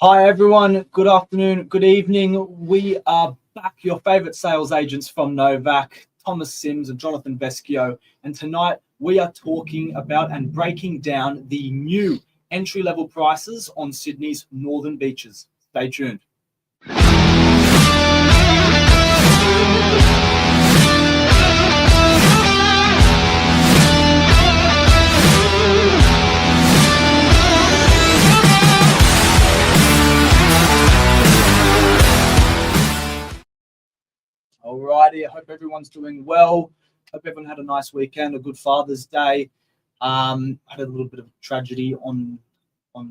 Hi everyone, good afternoon, good evening. We are back, your favourite sales agents from Novak, Thomas Sims and Jonathan Vescio. And tonight we are talking about and breaking down the new entry-level prices on Sydney's northern beaches. Stay tuned. Alrighty, I hope everyone's doing well. Hope everyone had a nice weekend, a good Father's Day. Had a little bit of tragedy on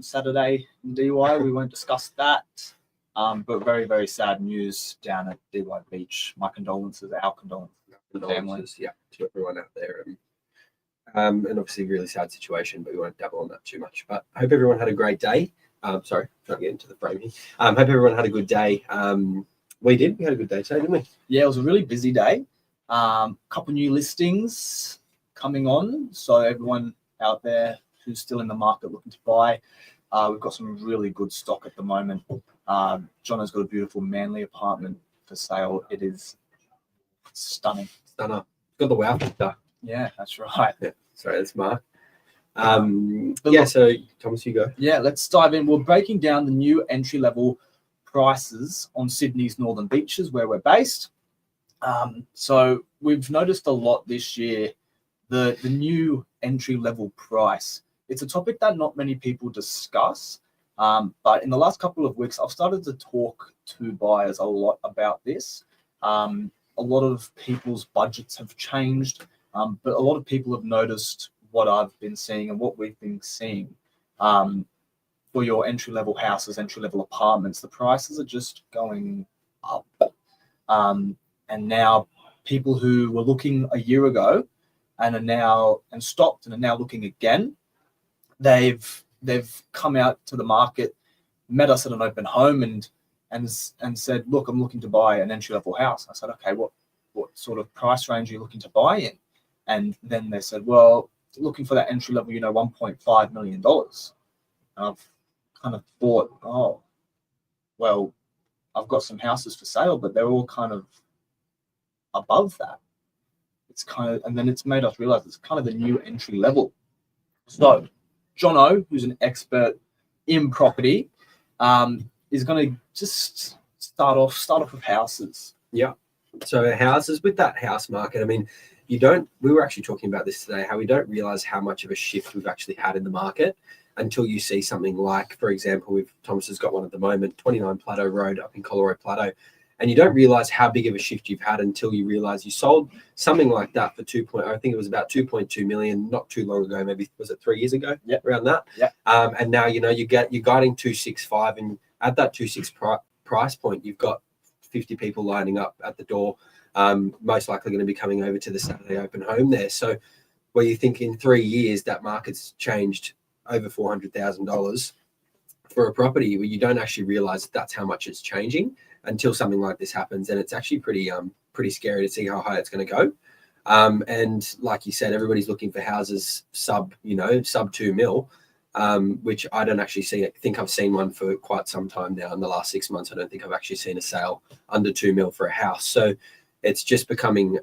Saturday in DY. We won't discuss that. But very, very sad news down at DY Beach. My condolences, our condolences to the family. Yeah, to everyone out there. And obviously a really sad situation, but we won't dabble on that too much. But I hope everyone had a great day. Sorry, trying to get into the frame here. Hope everyone had a good day. We did. We had a good day today, didn't we? Yeah, it was a really busy day. Couple new listings coming on. So everyone out there who's still in the market looking to buy, we've got some really good stock at the moment. Jono's got a beautiful Manly apartment for sale. It is stunning. Stunner. Got the wow factor. Yeah, that's right. Yeah. Sorry, that's Mark. So Thomas, you go. Yeah, let's dive in. We're breaking down the new entry-level prices on Sydney's northern beaches where we're based. So we've noticed a lot this year, the new entry-level price. It's a topic that not many people discuss, but in the last couple of weeks, I've started to talk to buyers a lot about this. A lot of people's budgets have changed, but a lot of people have noticed what I've been seeing and what we've been seeing. For your entry-level houses, entry-level apartments, the prices are just going up. And now people who were looking a year ago and stopped and are now looking again, they've come out to the market, met us at an open home and said, look, I'm looking to buy an entry-level house. I said, okay, what sort of price range are you looking to buy in? And then they said, well, looking for that entry level, $1.5 million. And I've kind of thought, oh, well, I've got some houses for sale, but they're all kind of above that. And then it's made us realize it's kind of the new entry level. So Jono, who's an expert in property, is going to just start off with houses. Yeah. So houses, with that house market, I mean, we were actually talking about this today, how we don't realize how much of a shift we've actually had in the market until you see something like, for example, Thomas has got one at the moment, 29 Plateau Road up in Colorado Plateau. And you don't realize how big of a shift you've had until you realize you sold something like that for I think it was about 2.2 million not too long ago, maybe was it 3 years ago? Yeah. Around that. Yeah. And now, you're guiding 265, and at that 265 price point, you've got 50 people lining up at the door, most likely going to be coming over to the Saturday open home there. So where you think in 3 years that market's changed over $400,000 for a property, where you don't actually realize that's how much it's changing until something like this happens. And it's actually pretty scary to see how high it's going to go. And like you said, everybody's looking for houses sub 2 mil, which I don't actually think I've seen one for quite some time now. In the last 6 months, I don't think I've actually seen a sale under 2 mil for a house. So it's just becoming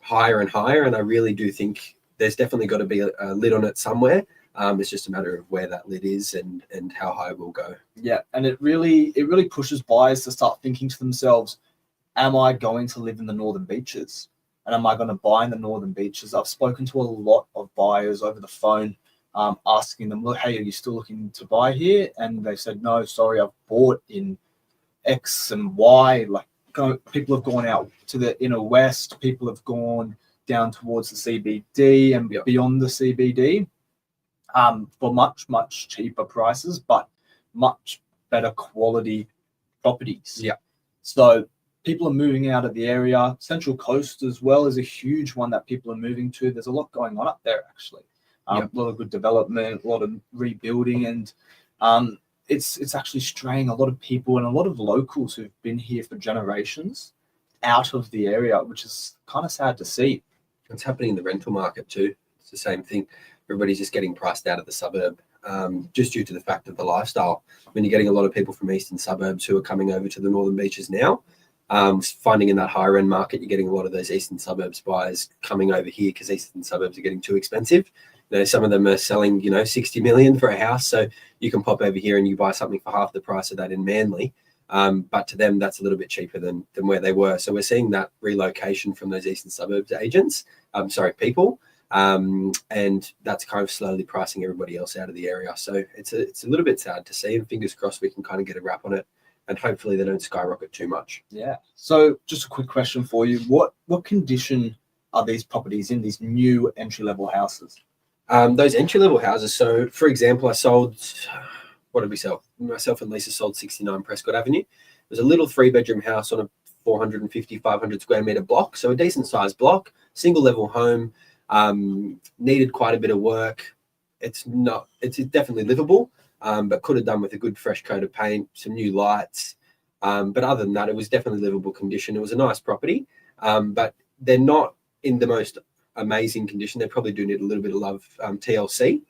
higher and higher. And I really do think there's definitely got to be a lid on it somewhere. It's just a matter of where that lid is and how high we'll go. Yeah, and it really pushes buyers to start thinking to themselves, am I going to live in the northern beaches? And am I going to buy in the northern beaches? I've spoken to a lot of buyers over the phone, asking them, look, hey, are you still looking to buy here? And they said, no, sorry, I've bought in X and Y. People have gone out to the inner west. People have gone down towards the CBD and beyond the CBD. For much, much cheaper prices, but much better quality properties. Yeah. So people are moving out of the area. Central Coast as well is a huge one that people are moving to. There's a lot going on up there, actually. A lot of good development, a lot of rebuilding, and it's actually straying a lot of people and a lot of locals who've been here for generations out of the area, which is kind of sad to see. It's happening in the rental market too. It's the same thing. Everybody's just getting priced out of the suburb. just due to the fact of the lifestyle. When you're getting a lot of people from eastern suburbs who are coming over to the northern beaches now, finding in that higher end market, you're getting a lot of those eastern suburbs buyers coming over here because eastern suburbs are getting too expensive. Some of them are selling, 60 million for a house. So you can pop over here and you buy something for half the price of that in Manly. But to them, that's a little bit cheaper than where they were. So we're seeing that relocation from those eastern suburbs people. And that's kind of slowly pricing everybody else out of the area. So it's a little bit sad to see, and fingers crossed we can kind of get a wrap on it, and hopefully they don't skyrocket too much. Yeah. So just a quick question for you. What condition are these properties in, these new entry-level houses? Those entry-level houses. So, for example, what did we sell? Myself and Lisa sold 69 Prescott Avenue. It was a little 3-bedroom house on a 450, 500 square meter block. So a decent sized block, single level home, needed quite a bit of work. It's definitely livable, but could have done with a good fresh coat of paint, some new lights. But other than that, it was definitely livable condition. It was a nice property, but they're not in the most amazing condition. They probably do need a little bit of love, TLC.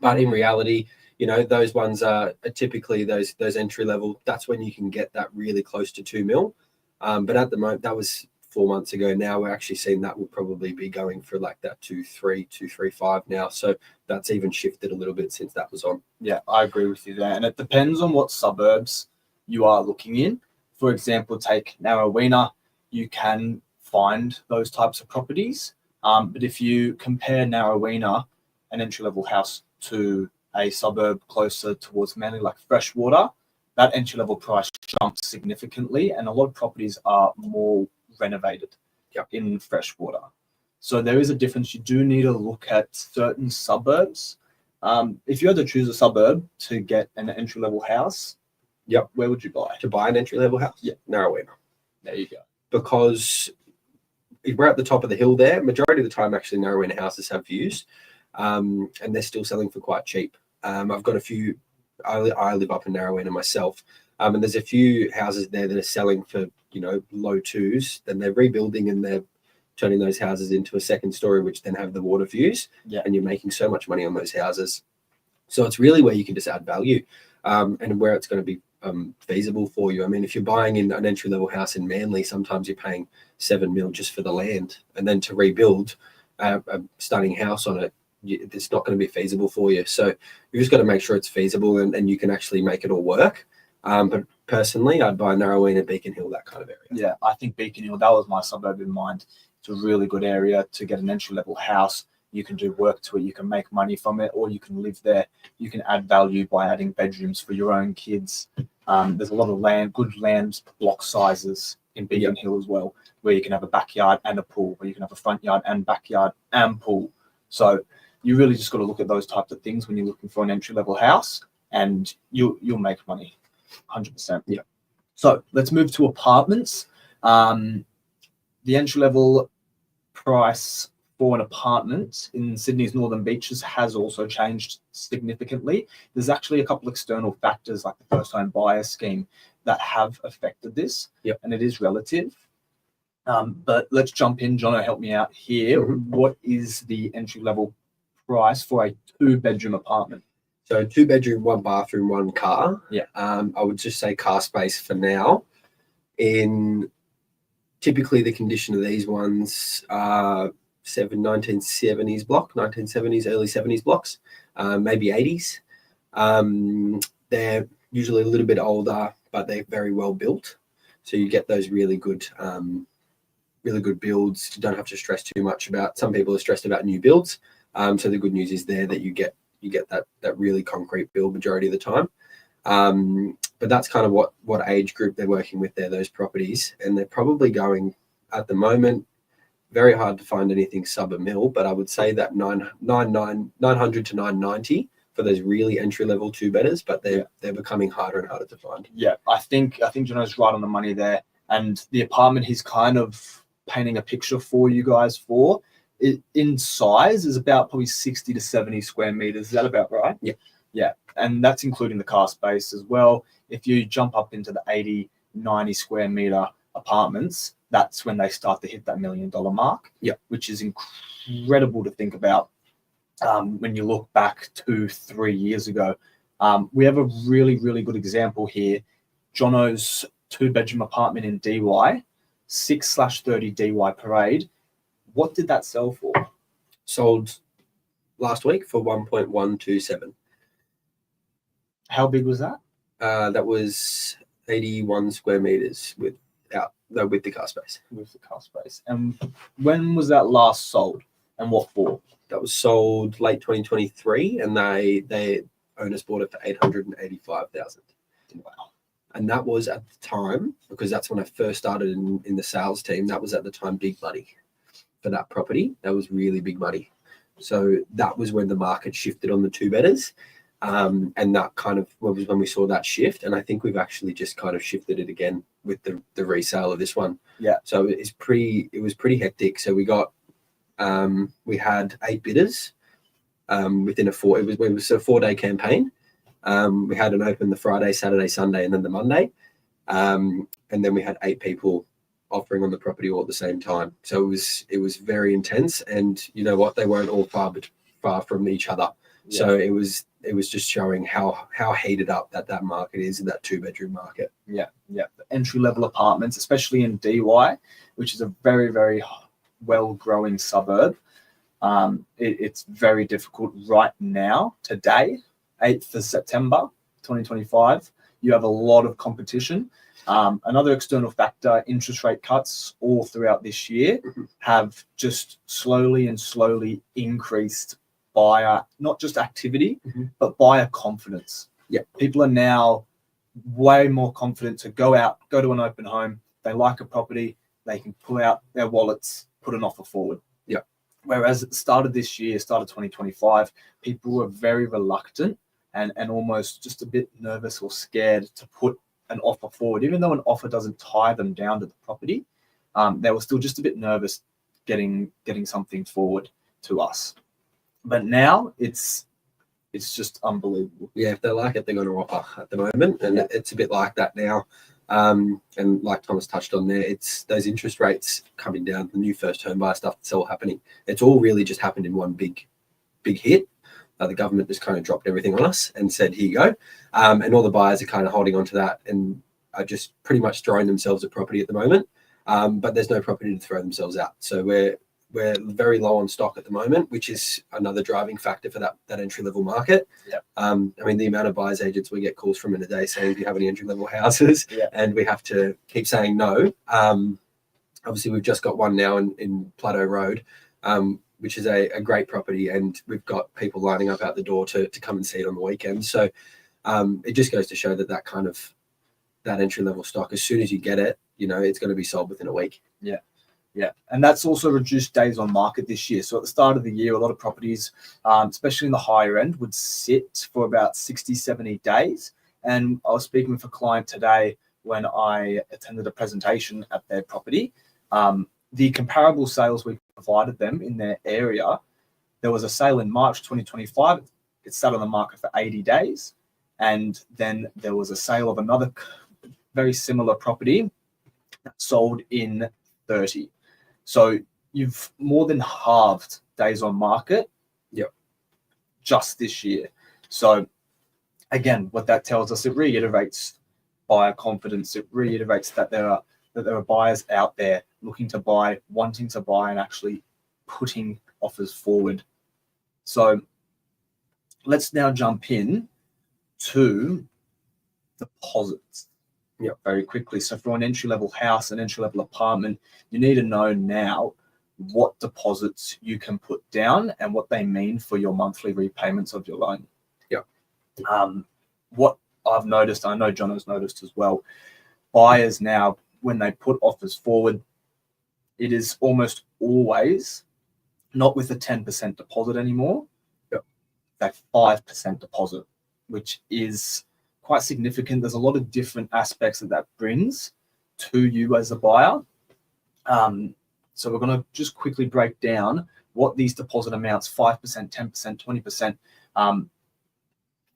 But in reality, those ones are typically those entry level. That's when you can get that really close to 2 mil. But at the moment, that was 4 months ago. Now we're actually seeing that will probably be going for like that 2.3, 2.35 now. So that's even shifted a little bit since that was on. Yeah, I agree with you there. And it depends on what suburbs you are looking in. For example, take Narrowena, you can find those types of properties. But if you compare Narrowena, an entry-level house, to a suburb closer towards Manly, like Freshwater, that entry-level price jumps significantly, and a lot of properties are more renovated in Freshwater. So there is a difference. You do need to look at certain suburbs. If you had to choose a suburb to get an entry-level house, where would you buy? To buy an entry-level house? Yeah. Narrowena. There you go. Because we're at the top of the hill there. Majority of the time, actually, Narrowena houses have views, and they're still selling for quite cheap. I've got a few. I live up in Narrowena myself, and there's a few houses there that are selling for low twos. Then they're rebuilding and they're turning those houses into a second story, which then have the water views. Yeah. And you're making so much money on those houses. So it's really where you can just add value, and where it's going to be feasible for you. I mean, if you're buying in an entry-level house in Manly, sometimes you're paying 7 mil just for the land, and then to rebuild a stunning house on it, it's not going to be feasible for you. So you've just got to make sure it's feasible and you can actually make it all work. But personally, I'd buy Narrowena, Beacon Hill, that kind of area. Yeah, I think Beacon Hill, that was my suburb in mind. It's a really good area to get an entry-level house. You can do work to it, you can make money from it, or you can live there. You can add value by adding bedrooms for your own kids. There's a lot of good land block sizes in Beacon Hill as well, where you can have a backyard and a pool, where you can have a front yard and backyard and pool. So you really just got to look at those types of things when you're looking for an entry-level house, and you'll make money, 100%. Yeah. So let's move to apartments. The entry-level price for an apartment in Sydney's northern beaches has also changed significantly. There's actually a couple external factors like the first home buyer scheme that have affected this, and it is relative. But let's jump in. Jono, help me out here. Mm-hmm. What is the entry-level price for a 2-bedroom apartment? So 2-bedroom, 1 bathroom, 1 car. Yeah. I would just say car space for now. In typically the condition of these ones are 1970s block, 1970s, early 70s blocks, maybe 80s. They're usually a little bit older, but they're very well built. So you get those really good builds. You don't have to stress too much about. Some people are stressed about new builds. So the good news is there that you get that really concrete build majority of the time. But that's kind of what age group they're working with there, those properties. And they're probably going at the moment, very hard to find anything sub a mil, but I would say that 900 to 990 for those really entry-level 2-bedders, but they're becoming harder and harder to find. Yeah, I think Jono's right on the money there. And the apartment he's kind of painting a picture for you guys for, it, in size, is about probably 60 to 70 square meters. Is that about right? Yeah. Yeah, and that's including the car space as well. If you jump up into the 80, 90 square meter apartments, that's when they start to hit that $1 million mark, which is incredible to think about. when you look back 2-3 years ago. We have a really, really good example here. Jono's 2-bedroom apartment in DY, 6/30 DY Parade. What did that sell for? Sold last week for 1.127. How big was that? That was 81 square meters with the car space. With the car space. And when was that last sold, and what for? That was sold late 2023, and they owners bought it for 885,000. Wow. And that was at the time, because that's when I first started in the sales team. That was at the time big money for that property. That was really big money. So that was when the market shifted on the 2-bedders. And that kind of was when we saw that shift. And I think we've actually just kind of shifted it again with the resale of this one. Yeah. So it was pretty hectic. So we had 8 bidders within it was a 4-day campaign. We had an open the Friday, Saturday, Sunday, and then the Monday. And then we had 8 people offering on the property all at the same time. So it was very intense. And you know what? They weren't all far from each other. Yeah. So it was just showing how heated up that market is in that 2-bedroom market. Yeah. The entry-level apartments, especially in DY, which is a very, very well-growing suburb. It's very difficult right now, today, 8th of September, 2025. You have a lot of competition. Another external factor, interest rate cuts all throughout this year have just slowly increased buyer, not just activity, but buyer confidence. Yeah, people are now way more confident to go to an open home. They like a property, they can pull out their wallets, put an offer forward. Yeah. Whereas at the start of this year, start of 2025, people were very reluctant and almost just a bit nervous or scared to put an offer forward, even though an offer doesn't tie them down to the property. They were still just a bit nervous getting something forward to us. But now it's just unbelievable. Yeah, if they like it, they're going to offer at the moment, and it's a bit like that now. And like Thomas touched on there, it's those interest rates coming down, the new first home buyer stuff that's all happening. It's all really just happened in one big hit. The government just kind of dropped everything on us and said, here you go. And all the buyers are kind of holding on to that and are just pretty much throwing themselves at property at the moment. But there's no property to throw themselves at. So we're very low on stock at the moment, which is another driving factor for that entry-level market. Yep. I mean, the amount of buyers agents we get calls from in a day saying, do you have any entry-level houses? Yeah. And we have to keep saying no. Obviously, we've just got one now in Plateau Road, which is a great property, and we've got people lining up out the door to come and see it on the weekend. So it just goes to show that entry-level stock, as soon as you get it, it's going to be sold within a week. Yeah, and that's also reduced days on market this year. So at the start of the year, a lot of properties, especially in the higher end, would sit for about 60, 70 days. And I was speaking with a client today when I attended a presentation at their property. The comparable sales we provided them in their area, there was a sale in March 2025. It sat on the market for 80 days. And then there was a sale of another very similar property that sold in 30. So you've more than halved days on market. Yep. Just this year. So again, what that tells us, it reiterates buyer confidence. It reiterates that there are buyers out there looking to buy, wanting to buy, and actually putting offers forward. So let's now jump in to deposits. Yeah, very quickly. So for an entry-level house, an entry-level apartment, you need to know now what deposits you can put down and what they mean for your monthly repayments of your loan. Yeah. What I've noticed, I know John has noticed as well, buyers now, when they put offers forward, it is almost always not with a 10% deposit anymore. Yep. That 5% deposit, which is quite significant. There's a lot of different aspects that brings to you as a buyer. So we're going to just quickly break down what these deposit amounts, 5%, 10%, 20%,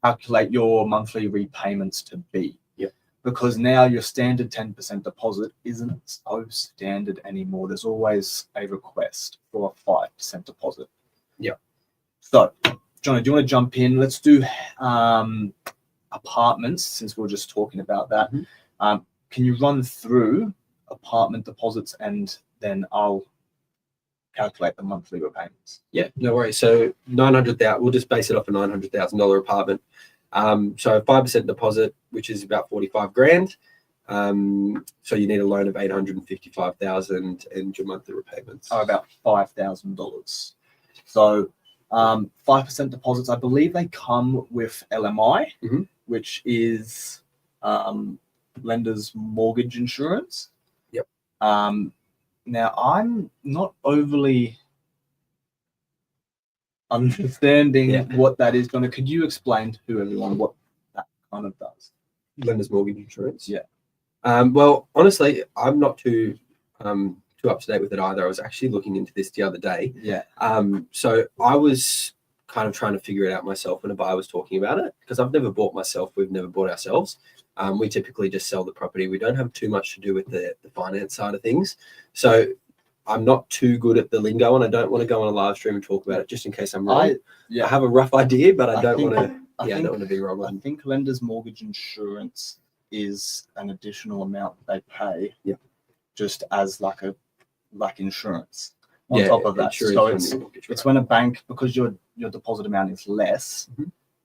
calculate your monthly repayments to be. Yep. Because now your standard 10% deposit isn't so standard anymore. There's always a request for a 5% deposit. Yeah. So, Johnny, do you want to jump in? Let's do apartments, since we we're just talking about that. Can you run through apartment deposits, and then I'll calculate the monthly repayments? Yeah, no worries. So 900,000. We'll just base it off a $900,000 apartment. So 5% deposit, which is about 45 grand. So you need a loan of 855,000, and your monthly repayments are about $5,000. So 5% deposits, I believe they come with LMI, which is lender's mortgage insurance. Yep. Now, I'm not overly understanding what that is. Could you explain to everyone what that kind of does? Lender's mortgage insurance. Yeah. Well, honestly, I'm not too up to date with it either. I was actually looking into this the other day. Yeah. So I was kind of trying to figure it out myself when a buyer was talking about it, because I've never bought myself. We've never bought ourselves. We typically just sell the property. We don't have too much to do with the finance side of things. So I'm not too good at the lingo, and I don't want to go on a live stream and talk about it just in case I'm wrong. I have a rough idea, but I don't want to be wrong. I think lender's mortgage insurance is an additional amount they pay, just as like insurance on top of that. So it's when a bank, because your deposit amount is less,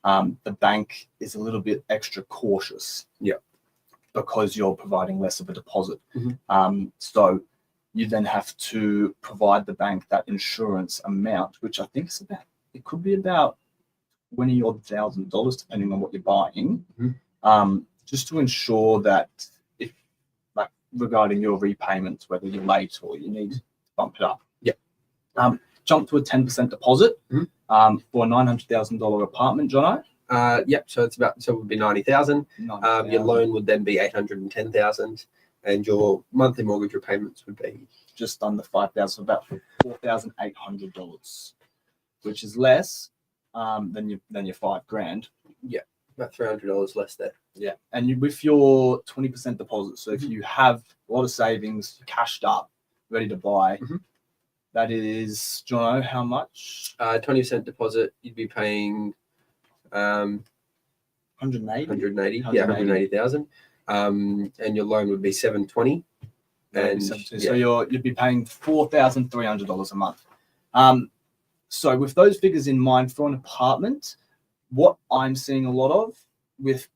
the bank is a little bit extra cautious. Yeah. Because you're providing less of a deposit. So you then have to provide the bank that insurance amount, which I think it could be about $20,000, depending on what you're buying. Just to ensure that if, like, regarding your repayments, whether you're late or you need to bump it up. Jump to a 10% deposit for a $900,000 apartment, Jono. So it would be 90,000. Your loan would then be 810,000, and your monthly mortgage repayments would be just under 5,000, about $4,800, which is less than your $5,000. Yeah, about $300 less there. Yeah, and with your 20% deposit, so if you have a lot of savings, cashed up, ready to buy, that is, do you know how much? 20% deposit, you'd be paying 180. Yeah, 180,000. And your loan would be 720. So you'd be paying $4,300 a month. So with those figures in mind for an apartment, what I'm seeing a lot of with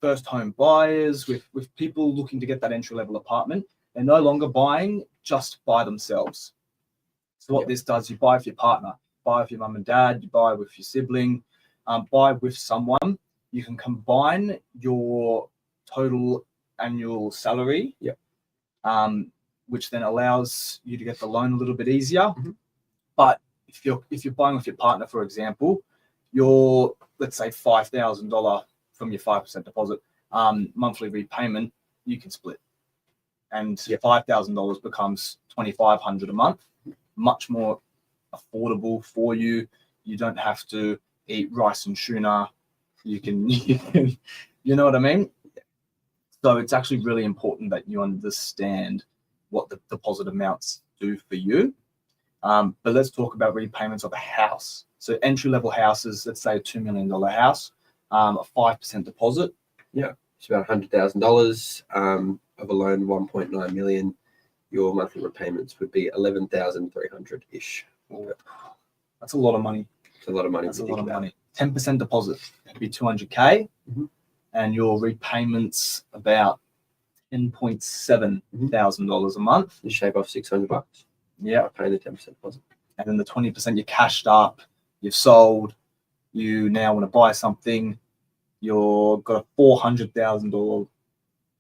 first home buyers, with people looking to get that entry level apartment, they're no longer buying just by themselves. So what this does, you buy with your partner, buy with your mum and dad, you buy with your sibling, buy with someone. You can combine your total annual salary, which then allows you to get the loan a little bit easier. But if you're buying with your partner, for example, your, let's say, $5,000 from your 5% deposit monthly repayment, you can split, and $5,000 becomes $2,500 a month. Much more affordable for you. You don't have to eat rice and tuna. You can you know what I mean? So it's actually really important that you understand what the deposit amounts do for you. But let's talk about repayments of a house. So entry-level houses, let's say a $2 million house, a 5% deposit. Yeah, it's about $100,000 of a loan, 1.9 million. Your monthly repayments would be 11,300-ish. That's a lot of money. It's a lot of money. That's a lot of money. 10% deposit would be $200K, and your repayments about $10,700 a month. You shave off $600. Yeah, paying the 10% deposit. And then the 20% you're cashed up, you've sold, you now want to buy something, you've got a $400,000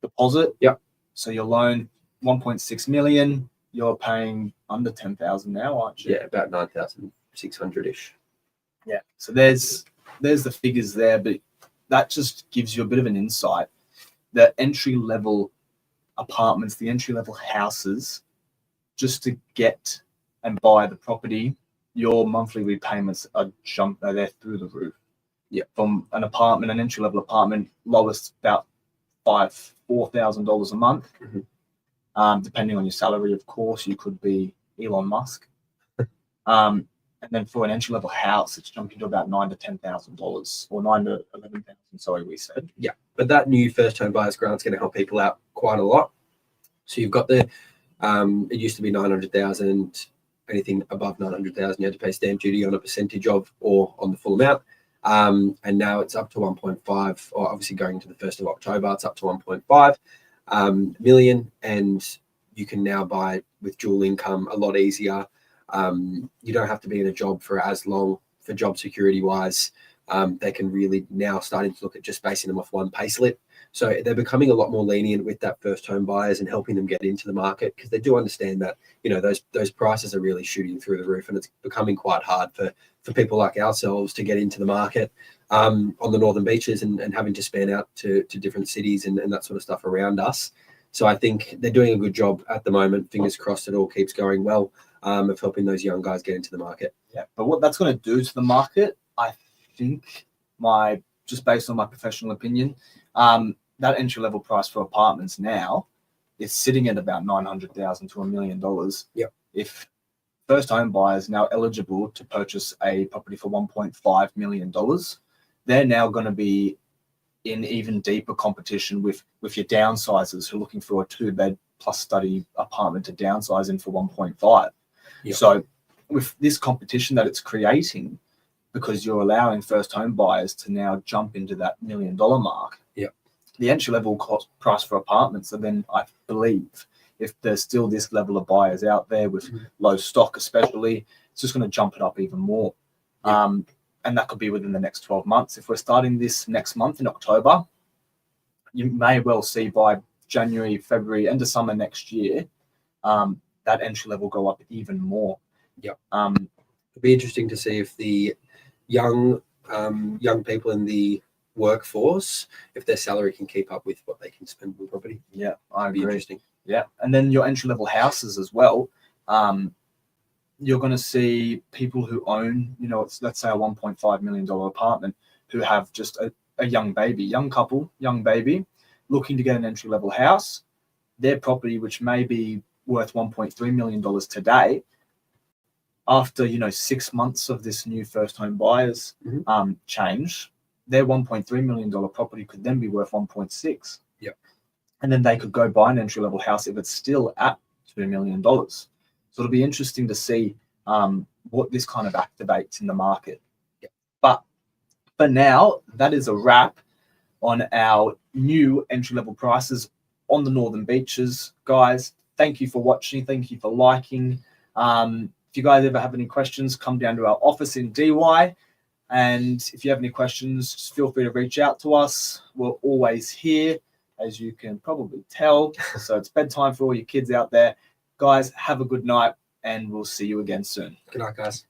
deposit. Yep. So your loan, 1.6 million, you're paying under 10,000 now, aren't you? Yeah, about 9,600-ish. Yeah. So there's the figures there, but that just gives you a bit of an insight. The entry level apartments, the entry level houses, just to get and buy the property, your monthly repayments are they're through the roof. Yeah. From an apartment, an entry level apartment, lowest about $4,000 a month. Depending on your salary, of course, you could be Elon Musk. And And then for an entry level house, it's jumping to about $9,000 to $10,000, or $9,000 to $11,000. Sorry, we said. Yeah, but that new first home buyers grant is going to help people out quite a lot. So you've got the, it used to be 900,000. Anything above 900,000, you had to pay stamp duty on a percentage of or on the full amount. And now it's up to 1.5, or obviously going into the 1st of October, it's up to 1.5 million, and you can now buy with dual income a lot easier. You don't have to be in a job for as long for job security wise. They can really now starting to look at just basing them off one pay slip. So they're becoming a lot more lenient with that first home buyers and helping them get into the market, because they do understand that, you know, those prices are really shooting through the roof, and it's becoming quite hard for people like ourselves to get into the market on the northern beaches and having to span out to different cities and that sort of stuff around us. So I think they're doing a good job at the moment. Fingers crossed it all keeps going well, of helping those young guys get into the market. Yeah, but what that's going to do to the market, I think, just based on my professional opinion, that entry level price for apartments now is sitting at about $900,000 to $1 million. Yep. If first home buyers now eligible to purchase a property for $1.5 million, they're now going to be in even deeper competition with your downsizers who are looking for a 2-bed plus study apartment to downsize in for 1.5. Yep. So with this competition that it's creating, because you're allowing first home buyers to now jump into that $1 million mark, the entry level price for apartments, and then I believe if there's still this level of buyers out there with low stock, especially, it's just going to jump it up even more. And that could be within the next 12 months. If we're starting this next month in October, you may well see by January, February, end of summer next year, that entry level go up even more. Yep. It'll be interesting to see if the young people in the workforce, if their salary can keep up with what they can spend on property. Yeah, I agree. Interesting. Yeah, and then your entry level houses as well. You're going to see people who own, let's say a $1.5 million apartment, who have just a young couple, young baby, looking to get an entry level house. Their property, which may be worth $1.3 million today, after 6 months of this new first home buyers change, their $1.3 million property could then be worth 1.6. Yep. And then they could go buy an entry level house if it's still at $2 million. So it'll be interesting to see what this kind of activates in the market. Yep. But for now, that is a wrap on our new entry level prices on the northern beaches. Guys, thank you for watching. Thank you for liking. If you guys ever have any questions, come down to our office in DY. And if you have any questions, just feel free to reach out to us. We're always here, as you can probably tell. So it's bedtime for all your kids out there. Guys, have a good night, and we'll see you again soon. Good night, guys.